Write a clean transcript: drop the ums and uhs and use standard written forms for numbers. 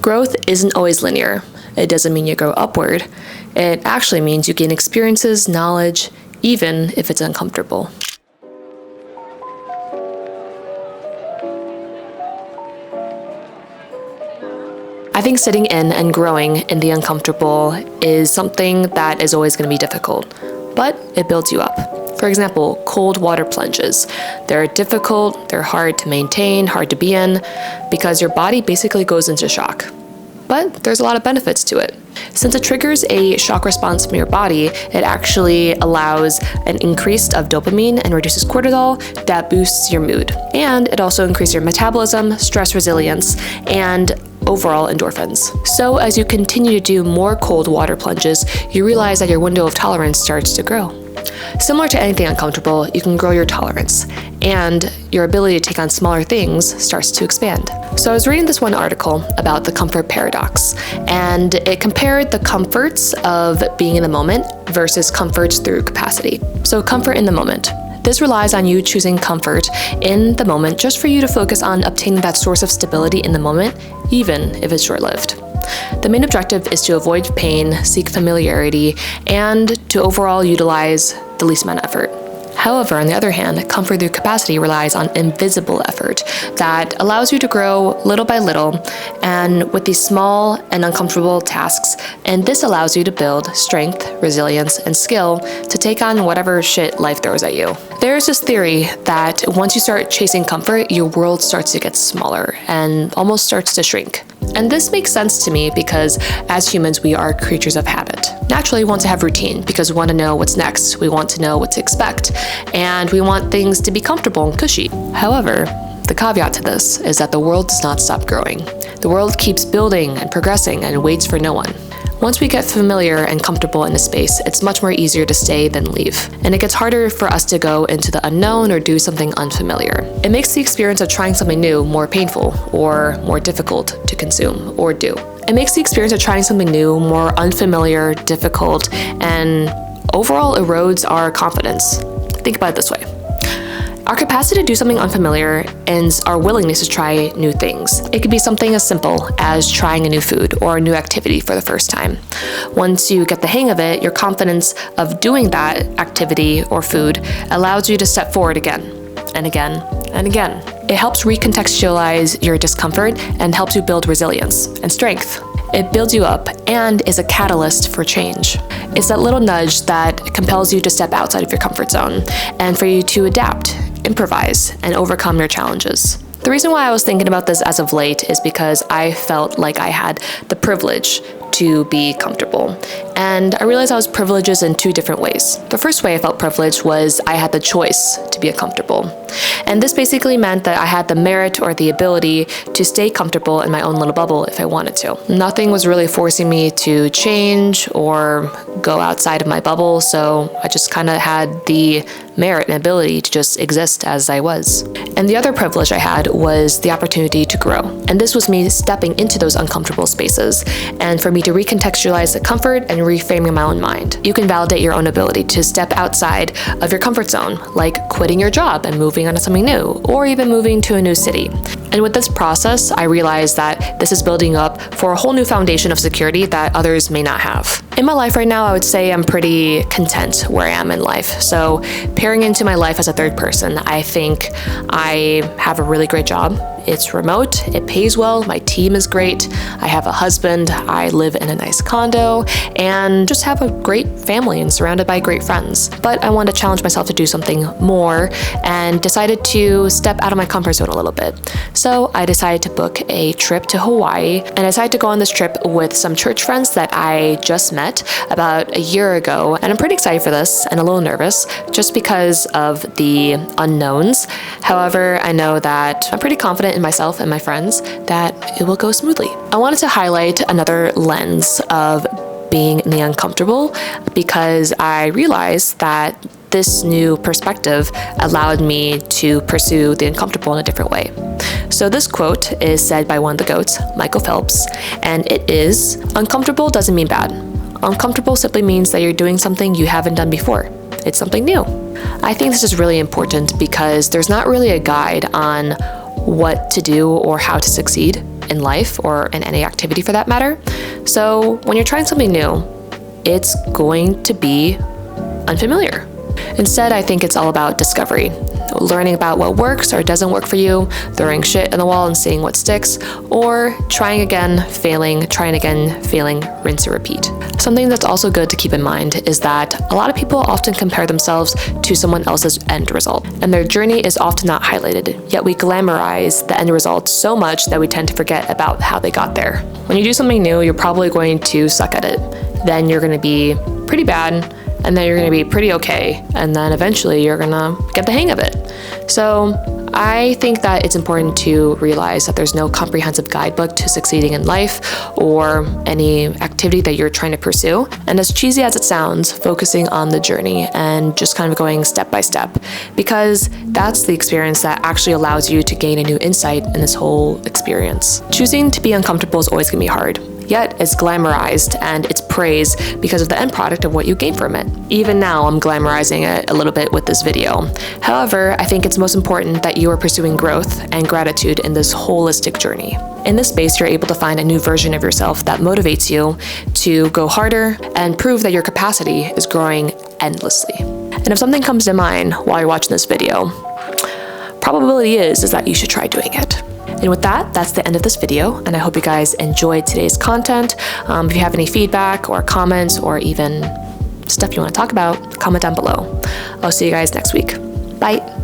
Growth isn't always linear. It doesn't mean you grow upward. It actually means you gain experiences, knowledge, even if it's uncomfortable. I think sitting in and growing in the uncomfortable is something that is always going to be difficult, but it builds you up. For example, cold water plunges. They're difficult, they're hard to maintain, hard to be in, because your body basically goes into shock. But there's a lot of benefits to it. Since it triggers a shock response from your body, it actually allows an increase of dopamine and reduces cortisol that boosts your mood. And it also increases your metabolism, stress resilience, and overall endorphins. So as you continue to do more cold water plunges, you realize that your window of tolerance starts to grow. Similar to anything uncomfortable, you can grow your tolerance, and your ability to take on smaller things starts to expand. So I was reading this one article about the comfort paradox, and it compared the comforts of being in the moment versus comforts through capacity. So comfort in the moment. This relies on you choosing comfort in the moment just for you to focus on obtaining that source of stability in the moment, even if it's short-lived. The main objective is to avoid pain, seek familiarity, and to overall utilize the least amount of effort. However, on the other hand, comfort through capacity relies on invisible effort that allows you to grow little by little and with these small and uncomfortable tasks, and this allows you to build strength, resilience, and skill to take on whatever shit life throws at you. There's this theory that once you start chasing comfort, your world starts to get smaller and almost starts to shrink. And this makes sense to me because as humans, we are creatures of habit. Naturally, we want to have routine because we want to know what's next. We want to know what to expect. And we want things to be comfortable and cushy. However, the caveat to this is that the world does not stop growing. The world keeps building and progressing and waits for no one. Once we get familiar and comfortable in a space, it's much more easier to stay than leave. And it gets harder for us to go into the unknown or do something unfamiliar. It makes the experience of trying something new more painful or more difficult to consume or do. It makes the experience of trying something new more unfamiliar, difficult, and overall erodes our confidence. Think about it this way. Our capacity to do something unfamiliar ends our willingness to try new things. It could be something as simple as trying a new food or a new activity for the first time. Once you get the hang of it, your confidence of doing that activity or food allows you to step forward again and again and again. It helps recontextualize your discomfort and helps you build resilience and strength. It builds you up and is a catalyst for change. It's that little nudge that compels you to step outside of your comfort zone and for you to adapt, improvise, and overcome your challenges. The reason why I was thinking about this as of late is because I felt like I had the privilege to be comfortable. And I realized I was privileged in two different ways. The first way I felt privileged was I had the choice to be uncomfortable. And this basically meant that I had the merit or the ability to stay comfortable in my own little bubble if I wanted to. Nothing was really forcing me to change or go outside of my bubble, so I just kind of had the merit and ability to just exist as I was. And the other privilege I had was the opportunity to grow. And this was me stepping into those uncomfortable spaces and for me to recontextualize the comfort and reframing my own mind. You can validate your own ability to step outside of your comfort zone, like quitting your job and moving on to something new, or even moving to a new city. And with this process, I realized that this is building up for a whole new foundation of security that others may not have. In my life right now, I would say I'm pretty content where I am in life. So pairing into my life as a third person, I think I have a really great job. It's remote, it pays well, my team is great, I have a husband, I live in a nice condo, and just have a great family and surrounded by great friends. But I wanted to challenge myself to do something more and decided to step out of my comfort zone a little bit. So I decided to book a trip to Hawaii, and I decided to go on this trip with some church friends that I just met about a year ago, and I'm pretty excited for this and a little nervous just because of the unknowns. However, I know that I'm pretty confident in myself and my friends that it will go smoothly. I wanted to highlight another lens of being in the uncomfortable because I realized that this new perspective allowed me to pursue the uncomfortable in a different way. So this quote is said by one of the GOATs, Michael Phelps, and it is, "Uncomfortable doesn't mean bad. Uncomfortable simply means that you're doing something you haven't done before. It's something new." I think this is really important because there's not really a guide on what to do or how to succeed. in life or in any activity for that matter. So when you're trying something new, it's going to be unfamiliar. Instead, I think it's all about discovery. Learning about what works or doesn't work for you, throwing shit in the wall and seeing what sticks, or trying again, failing, trying again, failing, rinse and repeat. Something that's also good to keep in mind is that a lot of people often compare themselves to someone else's end result, and their journey is often not highlighted, yet we glamorize the end result so much that we tend to forget about how they got there. When you do something new, you're probably going to suck at it. Then you're going to be pretty bad, and then you're going to be pretty okay, and then eventually you're going to get the hang of it. So I think that it's important to realize that there's no comprehensive guidebook to succeeding in life or any activity that you're trying to pursue. And as cheesy as it sounds, focusing on the journey and just kind of going step by step, because that's the experience that actually allows you to gain a new insight in this whole experience. Choosing to be uncomfortable is always going to be hard. Yet it's glamorized and it's praised because of the end product of what you gain from it. Even now, I'm glamorizing it a little bit with this video. However, I think it's most important that you are pursuing growth and gratitude in this holistic journey. In this space, you're able to find a new version of yourself that motivates you to go harder and prove that your capacity is growing endlessly. And if something comes to mind while you're watching this video, probability is that you should try doing it. And with that, that's the end of this video, and I hope you guys enjoyed today's content. If you have any feedback or comments or even stuff you want to talk about, comment down below. I'll see you guys next week. Bye.